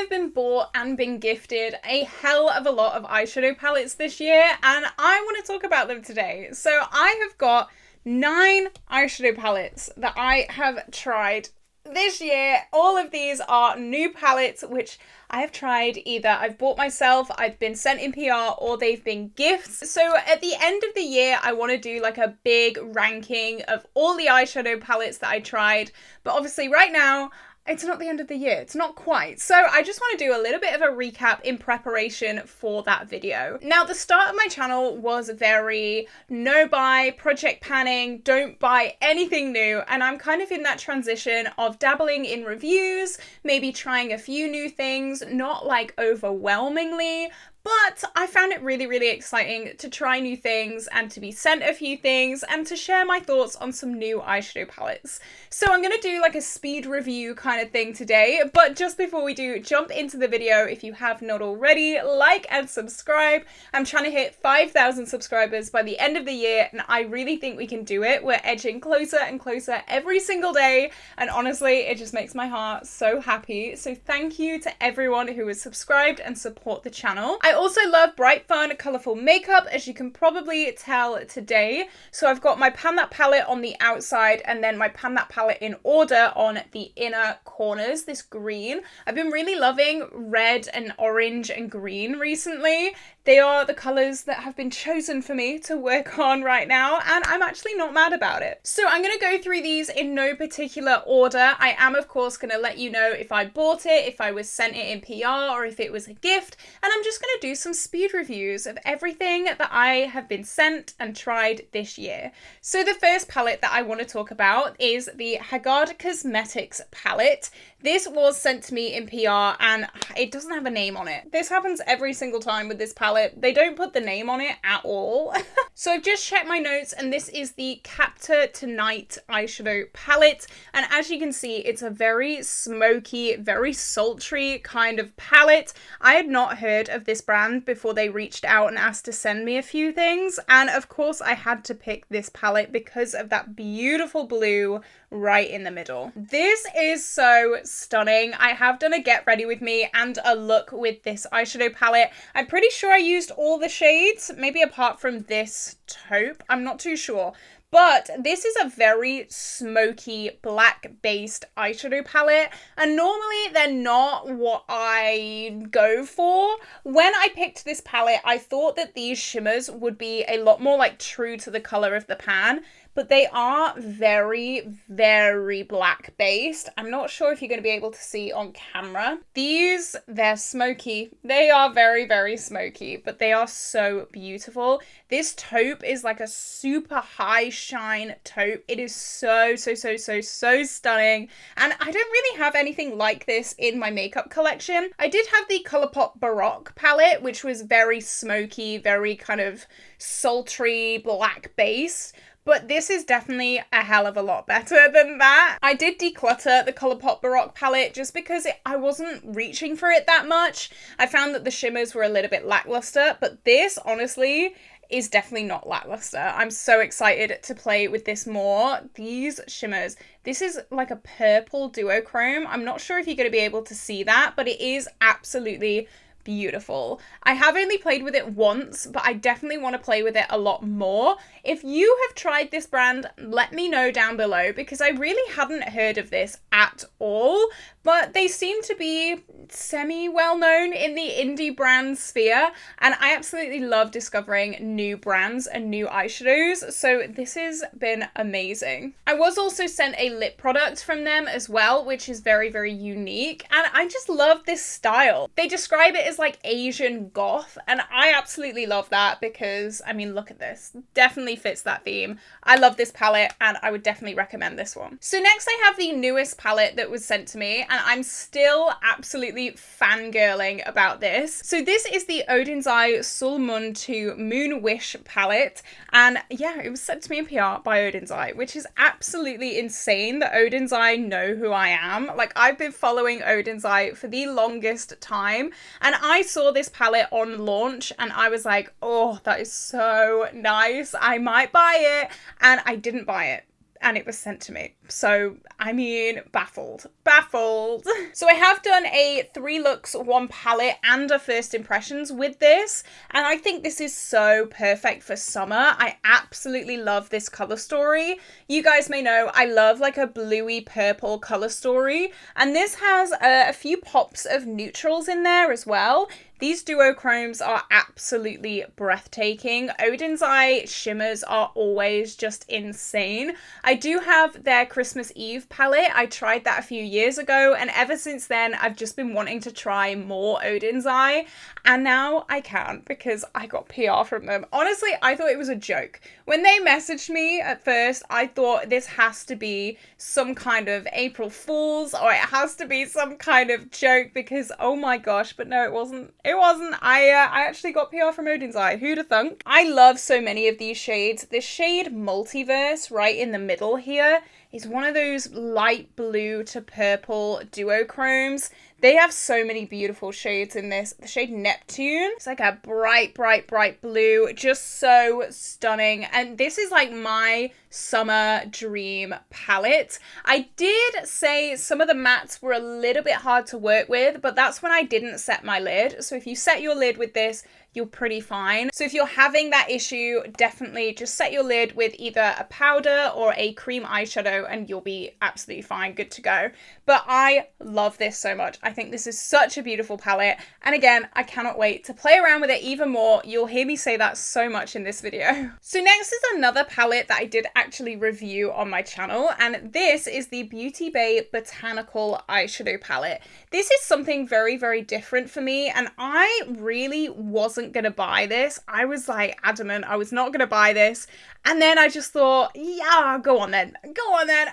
have been bought and been gifted a hell of a lot of eyeshadow palettes this year, and I want to talk about them today. So I have got 9 eyeshadow palettes that I have tried this year. All of these are new palettes which I have tried. Either I've bought myself, I've been sent in PR, or they've been gifts. So at the end of the year, I want to do like a big ranking of all the eyeshadow palettes that I tried. But obviously right now, it's not the end of the year. It's not quite. So I just want to do a little bit of a recap in preparation for that video. Now, the start of my channel was very no buy, project panning, don't buy anything new. And I'm kind of in that transition of dabbling in reviews, maybe trying a few new things, not like overwhelmingly, but I found it really, really exciting to try new things and to be sent a few things and to share my thoughts on some new eyeshadow palettes. So I'm going to do like a speed review kind of thing today, but just before we do jump into the video, if you have not already, like and subscribe. I'm trying to hit 5,000 subscribers by the end of the year, and I really think we can do it. We're edging closer and closer every single day, and honestly, it just makes my heart so happy. So thank you to everyone who has subscribed and support the channel. I also love bright, fun, colourful makeup, as you can probably tell today. So I've got my Pan That palette on the outside and then my Pan That palette in order on the inner corners, this green. I've been really loving red and orange and green recently. They are the colours that have been chosen for me to work on right now, and I'm actually not mad about it. So I'm going to go through these in no particular order. I am, of course, going to let you know if I bought it, if I was sent it in PR, or if it was a gift, and I'm just going to do some speed reviews of everything that I have been sent and tried this year. So the first palette that I want to talk about is the Hagard Cosmetics palette. This was sent to me in PR and it doesn't have a name on it. This happens every single time with this palette. They don't put the name on it at all. So I've just checked my notes, and this is the Capture Tonight eyeshadow palette. And as you can see, it's a very smoky, very sultry kind of palette. I had not heard of this brand before they reached out and asked to send me a few things. And of course I had to pick this palette because of that beautiful blue right in the middle. This is so stunning. I have done a get ready with me and a look with this eyeshadow palette. I'm pretty sure I used all the shades, maybe apart from this taupe. I'm not too sure. But this is a very smoky black based eyeshadow palette, and normally they're not what I go for. When I picked this palette, I thought that these shimmers would be a lot more like true to the color of the pan, but they are very, very black based. I'm not sure if you're going to be able to see on camera. These, they're smoky. They are very, very smoky, but they are so beautiful. This taupe is like a super high shine taupe. It is so, so, so, so, so stunning. And I don't really have anything like this in my makeup collection. I did have the Colourpop Baroque palette, which was very smoky, very kind of sultry black base. But this is definitely a hell of a lot better than that. I did declutter the Colourpop Baroque palette just because I wasn't reaching for it that much. I found that the shimmers were a little bit lackluster, but this, honestly, is definitely not lackluster. I'm so excited to play with this more. These shimmers, this is like a purple duochrome. I'm not sure if you're going to be able to see that, but it is absolutely beautiful. I have only played with it once, but I definitely want to play with it a lot more. If you have tried this brand, let me know down below, because I really hadn't heard of this at all, but they seem to be semi well known in the indie brand sphere, and I absolutely love discovering new brands and new eyeshadows, so this has been amazing. I was also sent a lip product from them as well, which is very, very unique, and I just love this style. They describe it as like Asian goth, and I absolutely love that because, I mean, look at this. Definitely fits that theme. I love this palette and I would definitely recommend this one. So next I have the newest palette that was sent to me, and I'm still absolutely fangirling about this. So this is the Odins Eye Sul Moon to Moon Wish palette, and yeah, it was sent to me in PR by Odins Eye, which is absolutely insane that Odins Eye know who I am. Like, I've been following Odins Eye for the longest time, and I saw this palette on launch and I was like, oh, that is so nice. I might buy it, and I didn't buy it. and it was sent to me. So, I mean, baffled. Baffled. So I have done a 3 looks, 1 palette and a first impressions with this, and I think this is so perfect for summer. I absolutely love this color story. You guys may know I love like a bluey purple color story, and this has a few pops of neutrals in there as well. These duochromes are absolutely breathtaking. Odins Eye shimmers are always just insane. I do have their Christmas Eve palette. I tried that a few years ago, and ever since then I've just been wanting to try more Odins Eye, and now I can because I got PR from them. Honestly, I thought it was a joke. When they messaged me at first, I thought this has to be some kind of April Fool's, or it has to be some kind of joke, because oh my gosh, but no, it wasn't. It wasn't. I actually got PR from Odins Eye. Who'd have thunk? I love so many of these shades. This shade Multiverse right in the middle here is one of those light blue to purple duochromes. They have so many beautiful shades in this. The shade Neptune, it's like a bright, bright, bright blue. Just so stunning. And this is like my summer dream palette. I did say some of the mattes were a little bit hard to work with, but that's when I didn't set my lid. So if you set your lid with this, you're pretty fine. So if you're having that issue, definitely just set your lid with either a powder or a cream eyeshadow and you'll be absolutely fine, good to go. But I love this so much. I think this is such a beautiful palette. And again, I cannot wait to play around with it even more. You'll hear me say that so much in this video. So next is another palette that I did actually review on my channel. And this is the BeautyBay Botanical eyeshadow palette. This is something very, very different for me. And I really wasn't gonna buy this. I was like adamant I was not gonna buy this, and then I just thought, yeah, go on then,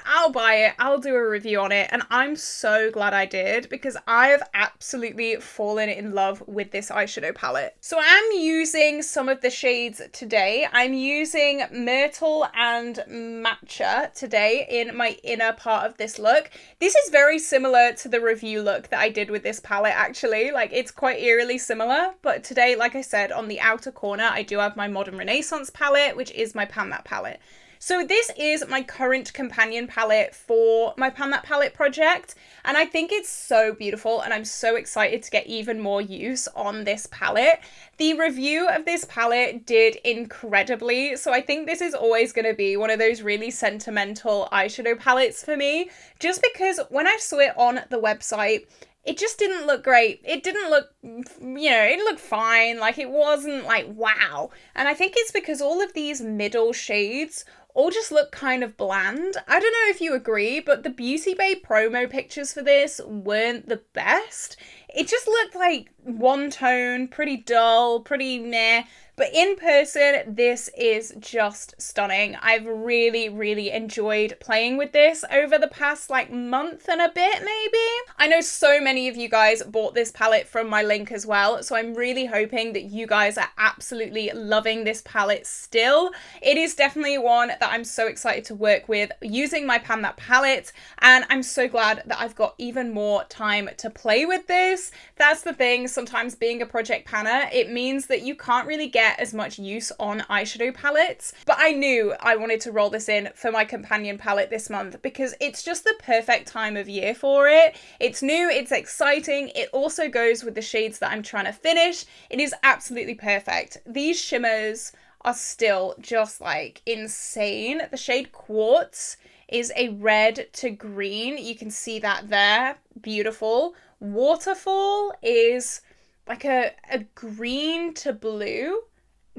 I'll buy it, I'll do a review on it. And I'm so glad I did, because I've absolutely fallen in love with this eyeshadow palette. So I'm using some of the shades today. I'm using Myrtle and Matcha today in my inner part of this look. This is very similar to the review look that I did with this palette, actually. Like, it's quite eerily similar, but today, like I said, on the outer corner I do have my Modern Renaissance palette, which is my Pan That palette. So this is my current companion palette for my Pan That palette project, and I think it's so beautiful, and I'm so excited to get even more use on this palette. The review of this palette did incredibly, so I think this is always going to be one of those really sentimental eyeshadow palettes for me, just because when I saw it on the website, it just didn't look great. It didn't look, you know, it looked fine. Like, it wasn't like, wow. And I think it's because all of these middle shades all just look kind of bland. I don't know if you agree, but the BeautyBay promo pictures for this weren't the best. It just looked like one tone, pretty dull, pretty meh. But in person, this is just stunning. I've really, really enjoyed playing with this over the past like month and a bit, maybe. I know so many of you guys bought this palette from my link as well, so I'm really hoping that you guys are absolutely loving this palette still. It is definitely one that I'm so excited to work with using my Pan That palette, and I'm so glad that I've got even more time to play with this. That's the thing, sometimes being a project panner, it means that you can't really get as much use on eyeshadow palettes, but I knew I wanted to roll this in for my companion palette this month because it's just the perfect time of year for it. It's new, it's exciting, it also goes with the shades that I'm trying to finish. It is absolutely perfect. These shimmers are still just like insane. The shade Quartz is a red to green, you can see that there, beautiful. Waterfall is like a green to blue,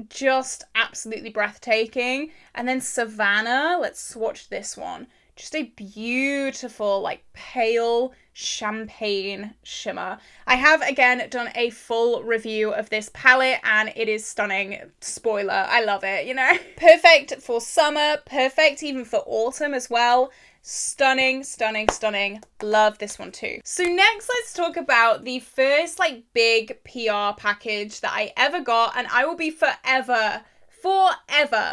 just absolutely breathtaking. And then Savannah, let's swatch this one. Just a beautiful, like, pale champagne shimmer. I have, again, done a full review of this palette, and it is stunning. Spoiler, I love it, you know? Perfect for summer, perfect even for autumn as well. Stunning, stunning, stunning. Love this one too. So next, let's talk about the first, like, big PR package that I ever got, and I will be forever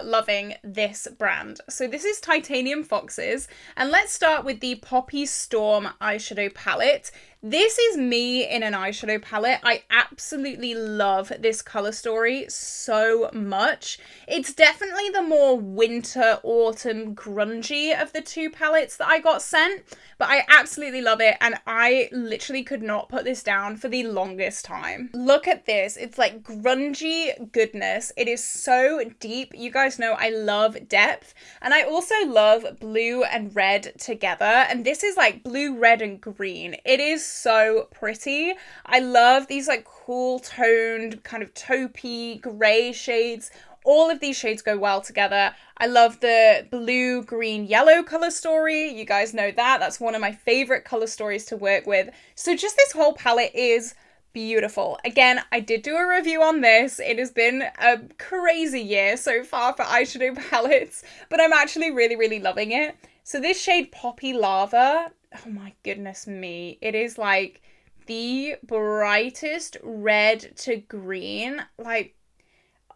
loving this brand. So this is Titanium Foxes, and let's start with the Poppy Storm eyeshadow palette. This is me in an eyeshadow palette. I absolutely love this color story so much. It's definitely the more winter, autumn, grungy of the two palettes that I got sent, but I absolutely love it, and I literally could not put this down for the longest time. Look at this. It's like grungy goodness. It is so deep. You guys know I love depth, and I also love blue and red together, and this is like blue, red, and green. It is so pretty. I love these like cool toned kind of taupey gray shades. All of these shades go well together. I love the blue, green, yellow color story. You guys know that. That's one of my favorite color stories to work with. So just this whole palette is beautiful. Again, I did do a review on this. It has been a crazy year so far for eyeshadow palettes, but I'm actually really, really loving it. So this shade Poppy Lava, oh my goodness me. It is like the brightest red to green. Like,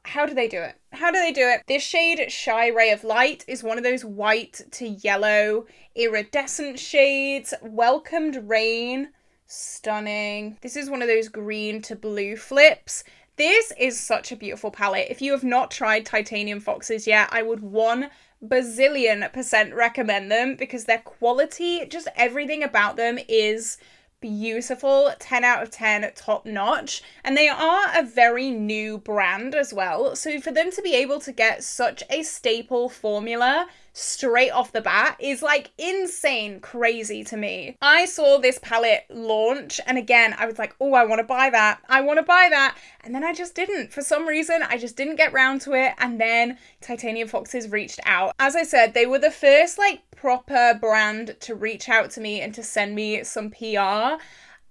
how do they do it? How do they do it? This shade, Shy Ray of Light, is one of those white to yellow iridescent shades. Welcomed Rain, stunning. This is one of those green to blue flips. This is such a beautiful palette. If you have not tried Titanium Foxes yet, I would 1,000,000,000% recommend them because their quality, just everything about them is beautiful. 10 out of 10, top notch. And they are a very new brand as well. So for them to be able to get such a staple formula straight off the bat is like insane crazy to me. I saw this palette launch and again, I was like, oh, I want to buy that. I want to buy that. And then I just didn't. For some reason, I just didn't get round to it. And then Titanium Foxes reached out. As I said, they were the first like proper brand to reach out to me and to send me some PR.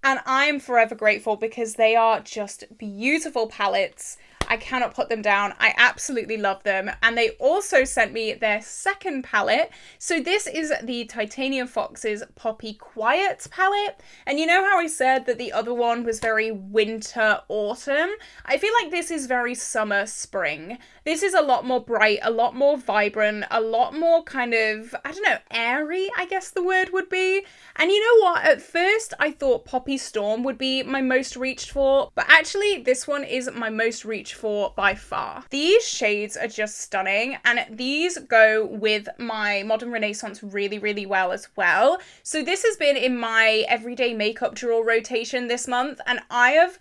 And I'm forever grateful because they are just beautiful palettes. I cannot put them down. I absolutely love them. And they also sent me their second palette. So this is the Titanium Foxes Poppy Quiet palette. And you know how I said that the other one was very winter, autumn? I feel like this is very summer, spring. This is a lot more bright, a lot more vibrant, a lot more kind of, I don't know, airy, I guess the word would be. And you know what? At first, I thought Poppy Storm would be my most reached for, but actually this one is my most reached for by far. These shades are just stunning, and these go with my Modern Renaissance really, really well as well. So this has been in my everyday makeup drawer rotation this month, and I have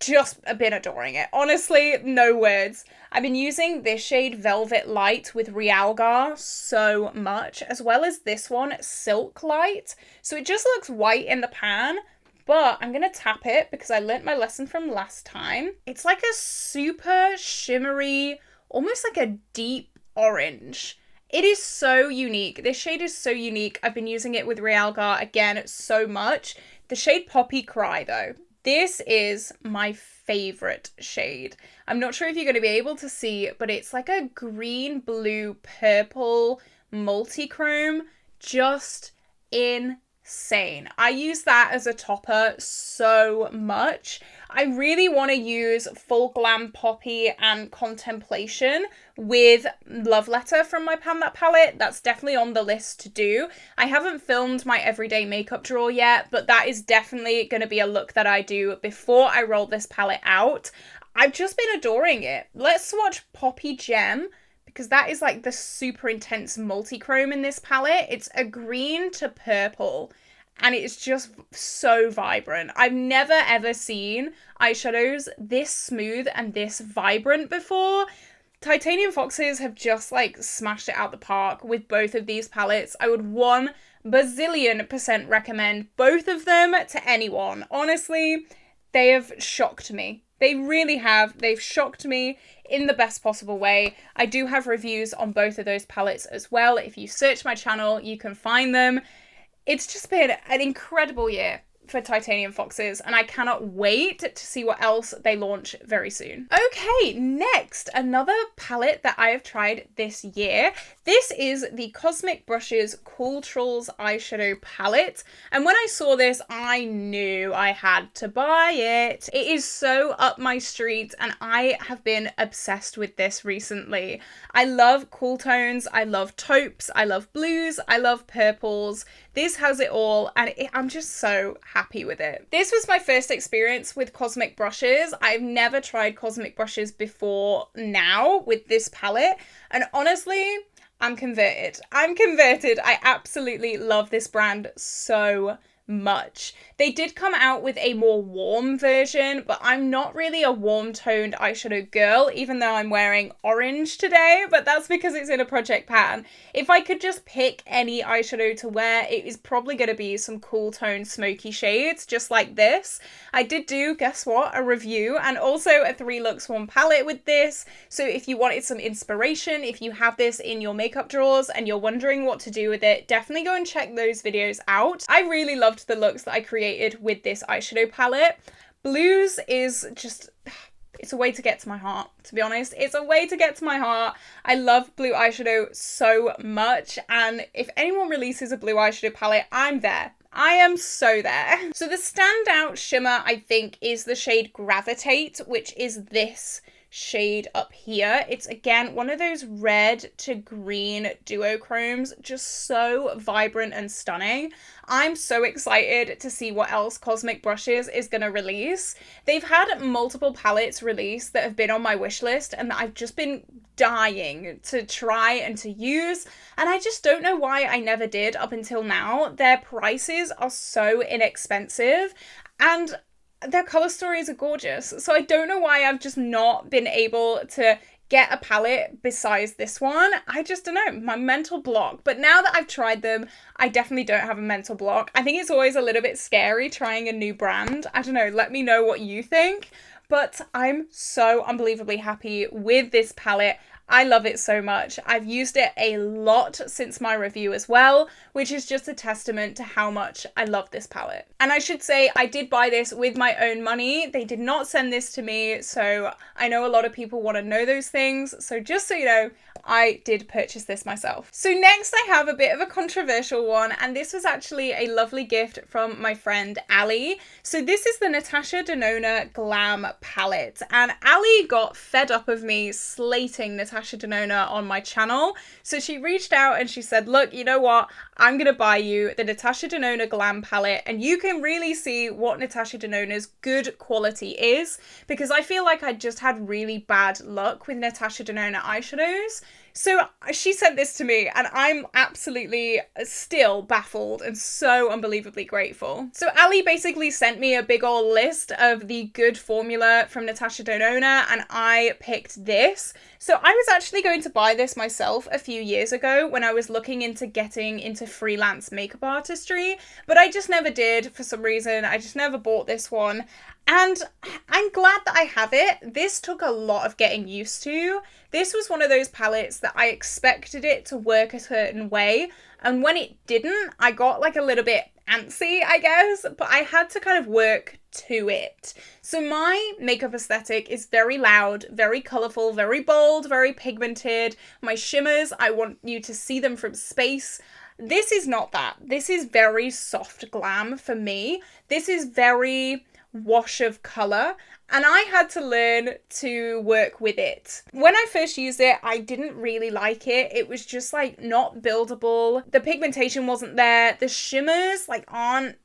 just been adoring it. Honestly, no words. I've been using this shade Velvet Light with Realgar so much, as well as this one, Silk Light. So it just looks white in the pan, but I'm going to tap it because I learnt my lesson from last time. It's like a super shimmery, almost like a deep orange. It is so unique. This shade is so unique. I've been using it with Realgar again so much. The shade Poppy Cry though. This is my favorite shade. I'm not sure if you're going to be able to see, but it's like a green, blue, purple multi-chrome. Just insane. I use that as a topper so much. I really want to use Full Glam Poppy and Contemplation with Love Letter from my Pan That palette. That's definitely on the list to do. I haven't filmed my everyday makeup drawer yet, but that is definitely going to be a look that I do before I roll this palette out. I've just been adoring it. Let's swatch Poppy Gem, because that is like the super intense multi-chrome in this palette. It's a green to purple, and it's just so vibrant. I've never ever seen eyeshadows this smooth and this vibrant before. Titanium Foxes have just like smashed it out the park with both of these palettes. I would 1,000,000,000% recommend both of them to anyone. Honestly, they have shocked me. They really have. They've shocked me in the best possible way. I do have reviews on both of those palettes as well. If you search my channel, you can find them. It's just been an incredible year for Titanium Foxes, and I cannot wait to see what else they launch very soon. Okay, next, another palette that I have tried this year. This is the Cosmic Brushes Cool Trolls eyeshadow palette, and when I saw this, I knew I had to buy it. It is so up my street, and I have been obsessed with this recently. I love cool tones, I love taupes, I love blues, I love purples. This has it all, and I'm just so happy with it. This was my first experience with cosmic brushes. I've never tried cosmic brushes before now with this palette, and honestly, I'm converted. I'm converted. I absolutely love this brand so much. They did come out with a more warm version, but I'm not really a warm toned eyeshadow girl, even though I'm wearing orange today, but that's because it's in a project pan. If I could just pick any eyeshadow to wear, it is probably going to be some cool toned smoky shades, just like this. I did do, guess what, a review and also a 3 looks 1 palette with this. So if you wanted some inspiration, if you have this in your makeup drawers and you're wondering what to do with it, definitely go and check those videos out. I really loved the looks that I created with this eyeshadow palette. Blues is just, it's a way to get to my heart, to be honest. It's a way to get to my heart. I love blue eyeshadow so much, and if anyone releases a blue eyeshadow palette, I'm there. I am so there. So the standout shimmer, I think, is the shade Gravitate, which is this shade up here. It's again one of those red to green duochromes, just so vibrant and stunning. I'm so excited to see what else Cosmic Brushes is going to release. They've had multiple palettes released that have been on my wish list and that I've just been dying to try and to use, and I just don't know why I never did up until now. Their prices are so inexpensive and their color stories are gorgeous, so I don't know why I've just not been able to get a palette besides this one. I just don't know, my mental block. But now that I've tried them, I definitely don't have a mental block. I think it's always a little bit scary trying a new brand. I don't know, let me know what you think. But I'm so unbelievably happy with this palette. I love it so much. I've used it a lot since my review as well, which is just a testament to how much I love this palette. And I should say I did buy this with my own money. They did not send this to me, so I know a lot of people want to know those things. So just so you know, I did purchase this myself. So next I have a bit of a controversial one, and this was actually a lovely gift from my friend Ali. So this is the Natasha Denona Glam palette, and Ali got fed up of me slating Natasha Denona on my channel. So she reached out and she said, look, you know what? I'm gonna buy you the Natasha Denona Glam palette, and you can really see what Natasha Denona's good quality is, because I feel like I just had really bad luck with Natasha Denona eyeshadows. So she sent this to me and I'm absolutely still baffled and so unbelievably grateful. So Ali basically sent me a big old list of the good formula from Natasha Denona, and I picked this. So I was actually going to buy this myself a few years ago when I was looking into getting into freelance makeup artistry, but I just never did for some reason. I just never bought this one. And I'm glad that I have it. This took a lot of getting used to. This was one of those palettes that I expected it to work a certain way, and when it didn't, I got like a little bit antsy, I guess, but I had to kind of work to it. So my makeup aesthetic is very loud, very colourful, very bold, very pigmented. My shimmers, I want you to see them from space. This is not that. This is very soft glam for me. This is very wash of colour, and I had to learn to work with it. When I first used it, I didn't really like it. It was just like not buildable. The pigmentation wasn't there. The shimmers like aren't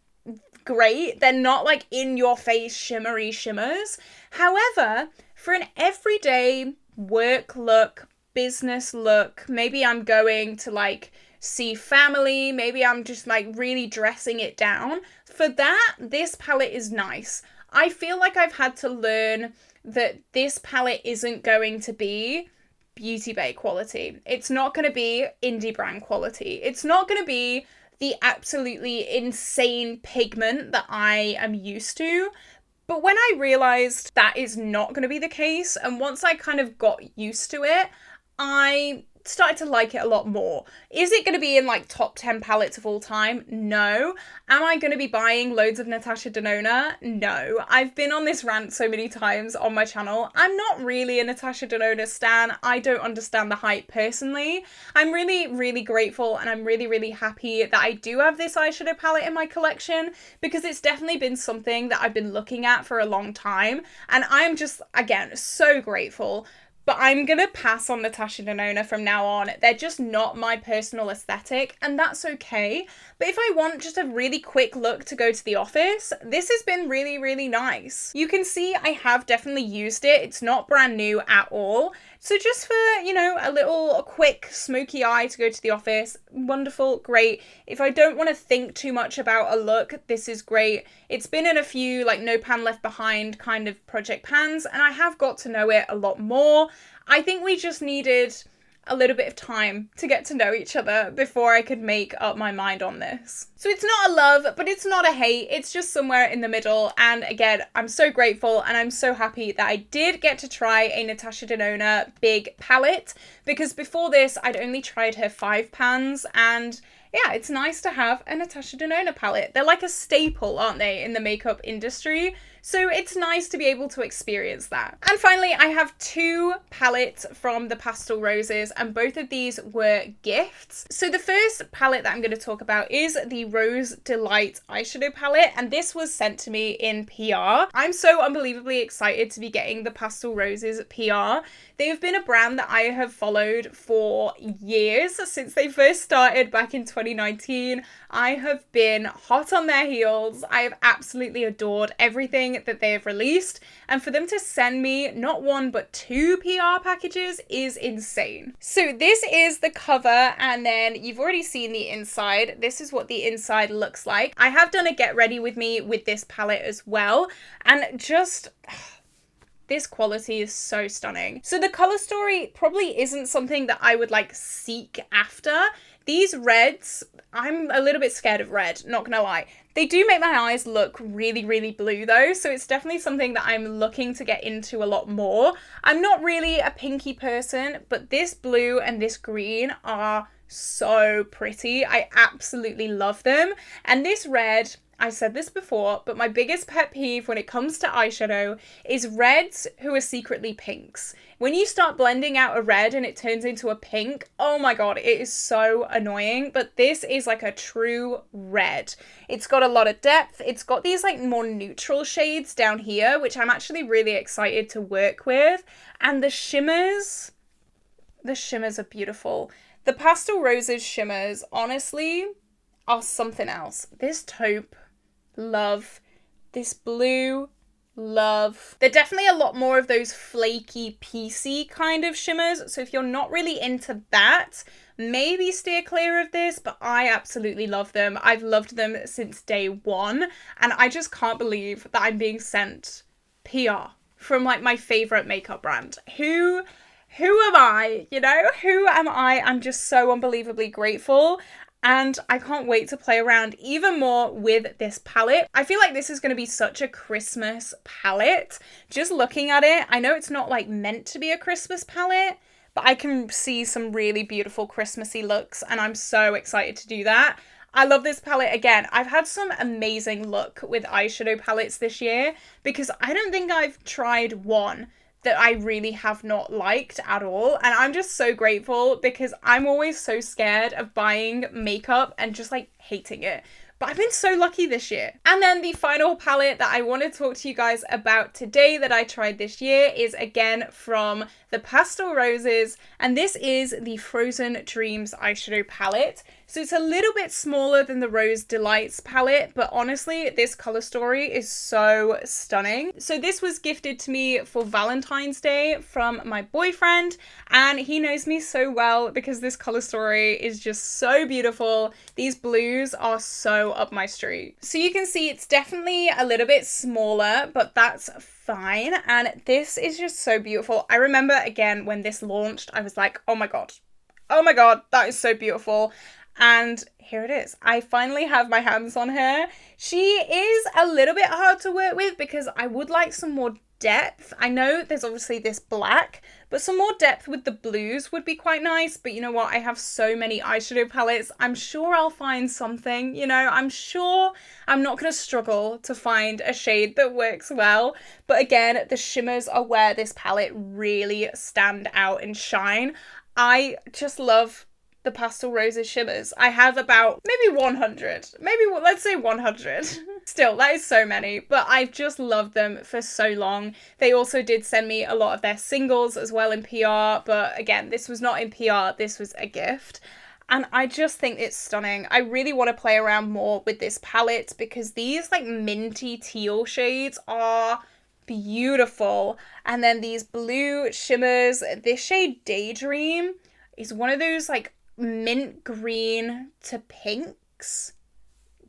great. They're not like in your face shimmery shimmers. However, for an everyday work look, business look, maybe I'm going to like see family, maybe I'm just like really dressing it down. For that, this palette is nice. I feel like I've had to learn that this palette isn't going to be BeautyBay quality. It's not going to be indie brand quality. It's not going to be the absolutely insane pigment that I am used to. But when I realized that is not going to be the case, and once I kind of got used to it, I started to like it a lot more. Is it going to be in like top 10 palettes of all time? No. Am I going to be buying loads of Natasha Denona? No. I've been on this rant so many times on my channel. I'm not really a Natasha Denona stan. I don't understand the hype personally. I'm really, really grateful, and I'm really, really happy that I do have this eyeshadow palette in my collection, because it's definitely been something that I've been looking at for a long time, and I'm just, again, so grateful. But I'm gonna pass on Natasha Denona from now on. They're just not my personal aesthetic, and that's okay. But if I want just a really quick look to go to the office, this has been really, really nice. You can see I have definitely used it. It's not brand new at all. So just for, you know, a little quick smoky eye to go to the office, wonderful, great. If I don't want to think too much about a look, this is great. It's been in a few like No Pan Left Behind kind of project pans, and I have got to know it a lot more. I think we just needed a little bit of time to get to know each other before I could make up my mind on this. So it's not a love, but it's not a hate. It's just somewhere in the middle. And again, I'm so grateful and I'm so happy that I did get to try a Natasha Denona big palette, because before this, I'd only tried her 5 pans, and yeah, it's nice to have a Natasha Denona palette. They're like a staple, aren't they, in the makeup industry? So it's nice to be able to experience that. And finally, I have 2 palettes from the Pastel Roses, and both of these were gifts. So the first palette that I'm going to talk about is the Rose Delight eyeshadow palette, and this was sent to me in PR. I'm so unbelievably excited to be getting the Pastel Roses PR. They've been a brand that I have followed for years, since they first started back in 2019. I have been hot on their heels. I have absolutely adored everything that they have released, and for them to send me not 1 but 2 PR packages is insane. So this is the cover, and then you've already seen the inside. This is what the inside looks like. I have done a get ready with me with this palette as well, and just this quality is so stunning. So the color story probably isn't something that I would like seek after. These reds, I'm a little bit scared of red, not gonna lie. They do make my eyes look really, really blue though, so it's definitely something that I'm looking to get into a lot more. I'm not really a pinky person, but this blue and this green are so pretty. I absolutely love them. And this red, I said this before, but my biggest pet peeve when it comes to eyeshadow is reds who are secretly pinks. When you start blending out a red and it turns into a pink, oh my god, it is so annoying. But this is like a true red. It's got a lot of depth. It's got these like more neutral shades down here, which I'm actually really excited to work with. And the shimmers are beautiful. The Pastel Roses shimmers, honestly, are something else. This taupe, love. This blue, love. They're definitely a lot more of those flaky, piecey kind of shimmers. So if you're not really into that, maybe steer clear of this, but I absolutely love them. I've loved them since day 1, and I just can't believe that I'm being sent PR from like my favorite makeup brand. Who am I? You know, who am I? I'm just so unbelievably grateful. And I can't wait to play around even more with this palette. I feel like this is going to be such a Christmas palette. Just looking at it, I know it's not like meant to be a Christmas palette, but I can see some really beautiful Christmassy looks, and I'm so excited to do that. I love this palette. Again, I've had some amazing luck with eyeshadow palettes this year, because I don't think I've tried one that I really have not liked at all. And I'm just so grateful, because I'm always so scared of buying makeup and just like hating it. But I've been so lucky this year. And then the final palette that I want to talk to you guys about today that I tried this year is again from the Pastel Roses, and this is the Frozen Dreams eyeshadow palette. So it's a little bit smaller than the Rose Delights palette, but honestly, this color story is so stunning. So this was gifted to me for Valentine's Day from my boyfriend, and he knows me so well because this color story is just so beautiful. These blues are so up my street. So you can see it's definitely a little bit smaller, but that's fine. And this is just so beautiful. I remember again when this launched, I was like, oh my god, that is so beautiful. And here it is. I finally have my hands on her. She is a little bit hard to work with because I would like some more depth. I know there's obviously this black, but some more depth with the blues would be quite nice. But you know what? I have so many eyeshadow palettes. I'm sure I'll find something, you know, I'm sure I'm not going to struggle to find a shade that works well. But again, the shimmers are where this palette really stand out and shine. I just love the Pastel Roses shimmers. I have about maybe 100, maybe let's say 100. Still, that is so many, but I've just loved them for so long. They also did send me a lot of their singles as well in PR, but again, this was not in PR, this was a gift. And I just think it's stunning. I really want to play around more with this palette because these like minty teal shades are beautiful. And then these blue shimmers, this shade Daydream is one of those like mint green to pinks.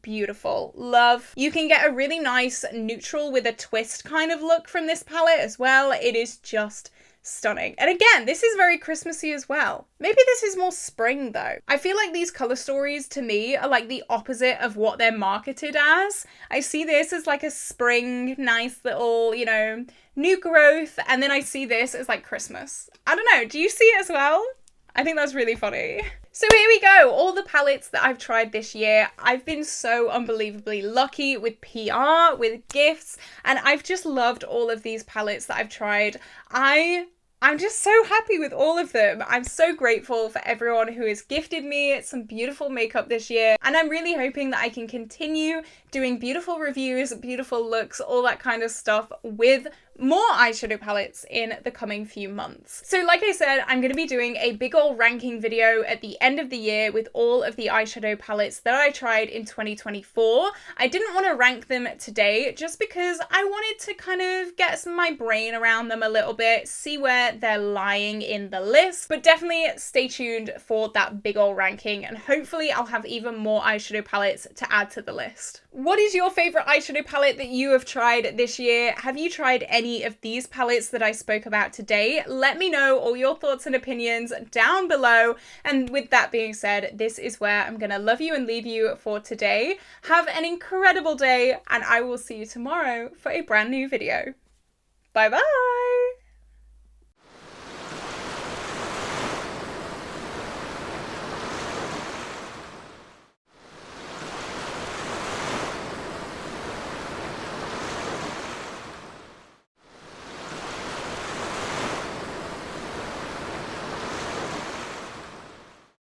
Beautiful. Love. You can get a really nice neutral with a twist kind of look from this palette as well. It is just stunning. And again, this is very Christmassy as well. Maybe this is more spring though. I feel like these color stories to me are like the opposite of what they're marketed as. I see this as like a spring, nice little, you know, new growth. And then I see this as like Christmas. I don't know. Do you see it as well? I think that's really funny. So here we go, all the palettes that I've tried this year. I've been so unbelievably lucky with PR, with gifts, and I've just loved all of these palettes that I've tried. I'm just so happy with all of them. I'm so grateful for everyone who has gifted me some beautiful makeup this year, and I'm really hoping that I can continue doing beautiful reviews, beautiful looks, all that kind of stuff with more eyeshadow palettes in the coming few months. So like I said, I'm going to be doing a big ol' ranking video at the end of the year with all of the eyeshadow palettes that I tried in 2024. I didn't want to rank them today just because I wanted to kind of get my brain around them a little bit, see where they're lying in the list, but definitely stay tuned for that big ol' ranking and hopefully I'll have even more eyeshadow palettes to add to the list. What is your favorite eyeshadow palette that you have tried this year? Have you tried any of these palettes that I spoke about today? Let me know all your thoughts and opinions down below. And with that being said, this is where I'm gonna love you and leave you for today. Have an incredible day and I will see you tomorrow for a brand new video. Bye bye!